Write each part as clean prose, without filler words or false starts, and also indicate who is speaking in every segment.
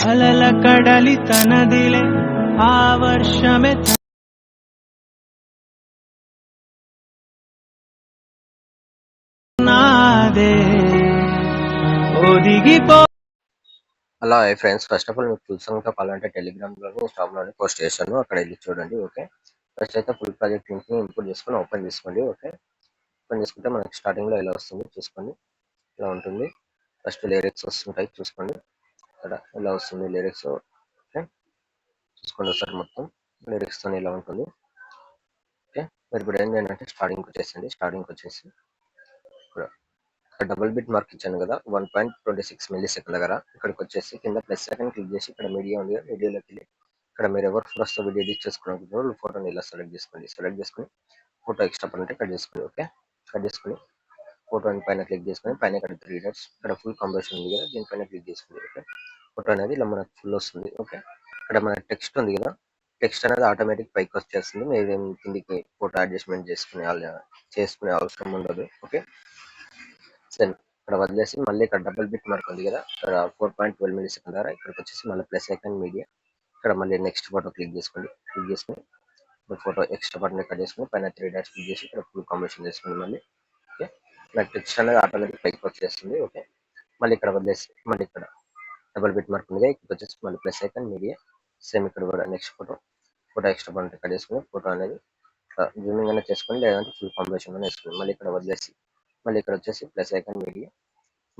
Speaker 1: అలల కడలి తనదిలే ఆ వర్షమే నాదే ఒదిగిపో.
Speaker 2: Hello hi friends, first of all మీకు ఫుల్ సాంగ్ తో కావాలంటే టెలిగ్రామ్లోని స్టాప్లోని పోస్ట్ చేశాను, అక్కడ వెళ్ళి చూడండి. ఓకే, ఫస్ట్ అయితే ఫుల్ ప్రాజెక్ట్ లింక్ని ఇంపోర్ట్ చేసుకొని ఓపెన్ చేసుకోండి. ఓకే, ఓపెన్ చేసుకుంటే మనకి స్టార్టింగ్లో ఇలా వస్తుంది, చూసుకోండి. ఇలా ఉంటుంది. ఫస్ట్ లిరిక్స్ వస్తుంటాయి, చూసుకోండి. ఇక్కడ ఇలా వస్తుంది లిరిక్స్. ఓకే, చూసుకోండి ఒకసారి మొత్తం లిరిక్స్తో ఇలా ఉంటుంది. ఓకే, మీరు ఇప్పుడు ఏం చేయాలంటే స్టార్టింగ్కి వచ్చేసింది. స్టార్టింగ్కి వచ్చేసి ఇక్కడ డబుల్ బిట్ మార్క్ ఇచ్చాను కదా, 1.26 మిల్లీ సెకండ్ దగ్గర ఇక్కడికి వచ్చేసి కింద ప్లస్ సెకండ్ క్లిక్ చేసి ఇక్కడ మీడియా ఉంది కదా, మీడియాలోకి వెళ్ళి ఇక్కడ మీరు ఎవరు ఫోటోస్తో వీడియో ఎడిట్ చేసుకోవాలనుకుంటున్నారో ఫోటోని ఇలా సెలెక్ట్ చేసుకోండి. సెలెక్ట్ చేసుకుని ఫోటో ఎక్స్ట్రా పని ఉంటే కట్ చేసుకోండి. ఓకే, కట్ చేసుకుని ఫోటోని పైన క్లిక్ చేసుకుని పైన ఇక్కడ 3 డాట్స్ ఇక్కడ ఫుల్ కంబైషన్ ఉంది కదా, దీనిపైన క్లిక్ చేసుకోండి. ఓకే, ఫోటో అనేది ఇలా మనకు ఫుల్ వస్తుంది. ఓకే, ఇక్కడ మన టెక్స్ట్ ఉంది కదా, టెక్స్ట్ అనేది ఆటోమేటిక్ పైకి వచ్చేస్తుంది. మీరు కిందికి ఫోటో అడ్జస్ట్మెంట్ చేసుకునే అవసరం ఉండదు. ఓకే, సరే ఇక్కడ వదిలేసి మళ్ళీ ఇక్కడ డబుల్ బిట్ మార్క్ ఉంది కదా, ఇక్కడ 4.12 మిల్లీ సెకండ్ ద్వారా ఇక్కడికి వచ్చేసి మళ్ళీ ప్లస్ ఐకాన్ మీడియా ఇక్కడ మళ్ళీ నెక్స్ట్ ఫోటో క్లిక్ చేసుకోండి. క్లిక్ చేసుకుని ఫోటో ఎక్స్ట్రా బటన్ కట్ చేసుకుని పైన 3 డాట్స్ క్లిక్ చేసి ఇక్కడ ఫుల్ కాంబినేషన్ చేసుకోండి. మళ్ళీ ఓకే, ఇక్కడ టెక్స్ట్ అనేది ఆటోమేటిక్ పైకి వచ్చేస్తుంది. ఓకే, మళ్ళీ ఇక్కడ వదిలేసి మళ్ళీ ఇక్కడ డబుల్ బిట్ మార్క్ ఉంది కదా, ఇక్కడ వచ్చేసి మళ్ళీ ప్లస్ ఐకాన్ మీడియా సేమ్ ఇక్కడ కూడా next photo extra button cut చేసుకుని ఫోటో అనేది జూమింగ్ అనేది చేసుకొని లేదంటే ఫుల్ కాంబినేషన్ అనేది వేసుకుని మళ్ళీ ఇక్కడ వదిలేసి మళ్ళీ ఇక్కడ వచ్చేసి ప్లస్ ఐకాన్ మీడియా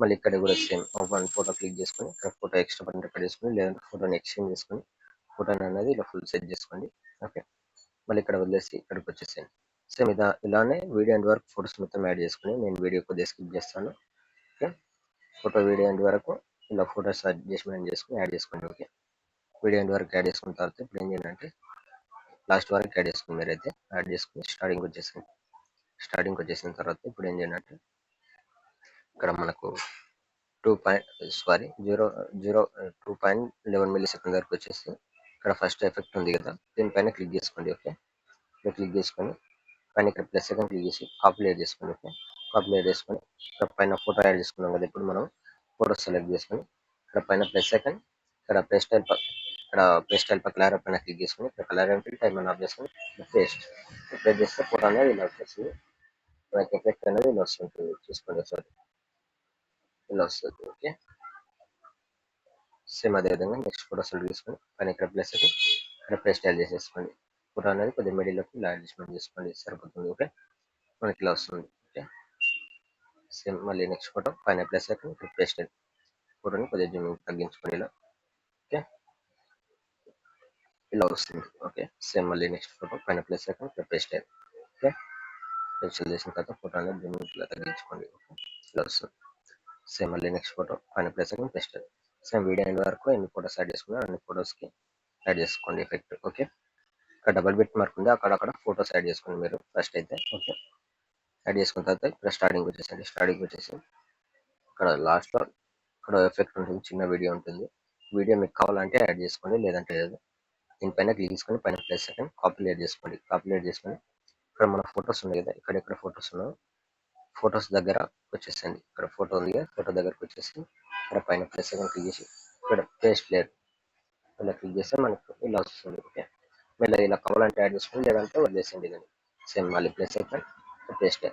Speaker 2: మళ్ళీ ఇక్కడ కూడా సేమ్ వన్ ఫోటో క్లిక్ చేసుకుని ఇక్కడ ఫోటో ఎక్స్ట్రా బటన్ కట్ చేసుకుని లేదంటే ఫోటోని ఎక్స్చేంజ్ చేసుకుని ఫోటోని అనేది ఇలా ఫుల్ సెట్ చేసుకోండి. ఓకే, మళ్ళీ ఇక్కడ వదిలేసి ఇక్కడికి వచ్చేసేయండి. సేమ్ ఇలానే వీడియో ఎండ్ వరకు ఫోటోస్ మొత్తం యాడ్ చేసుకుని నేను వీడియో కొద్దిగా స్కిప్ చేస్తాను. ఓకే, ఫోటో వీడియో ఎండ్ వరకు ఇలా ఫోటోస్ అడ్జస్ట్మెంట్ చేసుకుని యాడ్ చేసుకోండి. ఓకే, వీడియో ఎండ్ వరకు యాడ్ చేసుకున్న తర్వాత ఇప్పుడు ఏం చేయాలంటే లాస్ట్ వరకు యాడ్ చేసుకుని మీరైతే యాడ్ చేసుకుని స్టార్టింగ్కి వచ్చేసిన తర్వాత ఇప్పుడు ఏం చేయాలంటే ఇక్కడ మనకు 2.11 మిల్లీ సెకండ్ వరకు వచ్చేసి ఇక్కడ ఫస్ట్ ఎఫెక్ట్ ఉంది కదా, దీనిపైన క్లిక్ చేసుకోండి. ఓకే, ఇక్కడ క్లిక్ చేసుకొని పైన ఇక్కడ ప్లస్ సెకండ్ క్లిక్ చేసి కాపీ యాడ్ చేసుకోండి. ఓకే, కాపీ యాడ్ చేసుకొని ఇక్కడ పైన ఫోటో యాడ్ చేసుకున్నాం కదా, ఇప్పుడు మనం ఫోటో సెలెక్ట్ చేసుకొని ఇక్కడ పైన ప్లస్ సెకండ్ ఇక్కడ పేస్ట్ పక్కన కలర్ పైన క్లిక్ చేసుకొని ఇక్కడ కలర్ అంటే టైం ఆఫ్ చేసుకొని పేస్ట్ చేస్తే ఫోటో అనేది ఇలా వచ్చేస్తుంది. మనకి ఎఫెక్ట్ అనేది ఇలా వస్తుంటుంది, చూసుకోండి సార్ ఇలా వస్తుంది. ఓకే, సేమ్ అదే విధంగా నెక్స్ట్ ఫోటో సెలెక్ట్ చేసుకొని పైన ఇక్కడ ప్లస్ ఇక్కడ పేస్ట్ యాడ్ చేసేసుకోండి. ఫోటో అనేది కొద్దిగా మిడిల్లోకి ఇలా అడ్జస్ట్మెంట్ చేసుకోండి, సరిపోతుంది. ఓకే, మనకి ఇలా వస్తుంది. ఓకే, సేమ్ మళ్ళీ నెక్స్ట్ ఫోటో పైన ప్లస్ ఇక్కడ పేస్ట్ ఫోటోని కొద్దిగా జూమ్ తగ్గించుకోండి ఇలా. ఓకే, ఇలా వస్తుంది. ఓకే, సేమ్ మళ్ళీ నెక్స్ట్ ఫోటో పైన ప్లస్ ఇక్కడ పేస్ట్ ఓకే, పెన్సిల్ చేసిన తర్వాత ఫోటో అనేది జూమ్ ఇలా తగ్గించుకోండి. ఓకే, ఇలా వస్తుంది. సేమ్ మళ్ళీ నెక్స్ట్ ఫోటో పైన plus paste same video end వరకు ఎన్ని ఫోటోస్ యాడ్ చేసుకున్నా అన్ని ఫోటోస్కి యాడ్ చేసుకోండి ఎఫెక్ట్. ఓకే, ఇక్కడ డబుల్ బిట్ మార్క్ ఉంది, అక్కడ ఫోటోస్ యాడ్ చేసుకోండి మీరు ఫస్ట్ అయితే. ఓకే, యాడ్ చేసుకున్న తర్వాత ఇక్కడ స్టార్టింగ్ వచ్చేసి ఇక్కడ లాస్ట్లో ఇక్కడ ఎఫెక్ట్ ఉంటుంది, చిన్న వీడియో ఉంటుంది. వీడియో మీకు కావాలంటే యాడ్ చేసుకోండి, లేదంటే లేదు. దీనిపైన క్లిక్ చేసుకొని పైన ప్లస్ సెకండ్ కాపీ చేసుకొని ఇక్కడ మన ఫోటోస్ ఉన్నాయి కదా, ఇక్కడ ఫోటోస్ ఉన్నాయో ఫోటోస్ దగ్గర వచ్చేసండి. ఇక్కడ ఫోటో ఉంది కదా, ఫోటో దగ్గరకు వచ్చేసి ఇక్కడ పైన ప్లస్ సెకండ్ క్లిక్ చేసి ఇక్కడ పేస్ట్ లేయర్ ఇలా క్లిక్ చేస్తే మనకు ఇలా వస్తుంది. ఓకే, మళ్ళీ ఇలా కావాలంటే యాడ్ చేసుకోండి, లేదంటే వదిలేసండి. ఇది సేమ్ మళ్ళీ ప్లస్ సెకండ్ పేస్ట్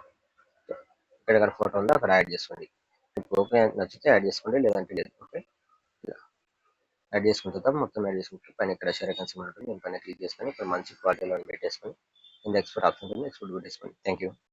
Speaker 2: ఇక్కడ ఫోటో ఉందో అక్కడ యాడ్ చేసుకోండి. మీకు ఓకే నచ్చితే యాడ్ చేసుకోండి, లేదంటే లేదు. ఓకే, ఇలా యాడ్ చేసుకున్న తర్వాత మొత్తం యాడ్ చేసుకుంటే పైన ఇక్కడ షేర్ ఐకాన్స్ ఉంటుంది, నేను పైన క్లిక్ చేసుకొని ఇక్కడ మంచి క్వాలిటీలో పెట్టేసుకొని కింద ఎక్స్పోర్ట్ ఆప్షన్ ఉంటుంది, ఎక్స్పోర్ట్ పెట్టేసుకోండి. Thank you.